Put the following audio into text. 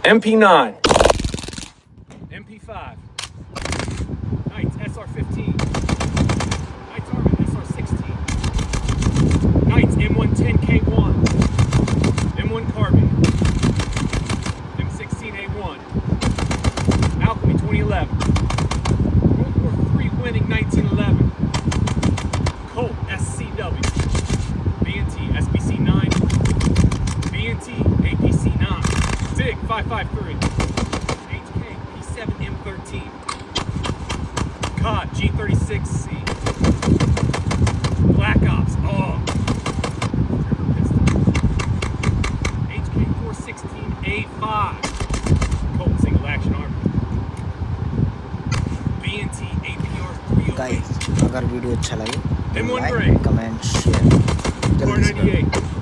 MP9. MP5. Knights SR15. Knights Army SR16. Knights M110K1. M1 Carbine. M16A1. Alchemy 2011. World War III winning 1911. Colt SCW. BNT SBC9. BNT APC9. SIG 553. HK P7M13. COD G36C. Black Ops. Oh. HK 416A5. Colt Single Action Armor. BNT APR 308. Guys अगर video अच्छा लगे तो M1 like Grade. Comment share जल्दी से करो। R98.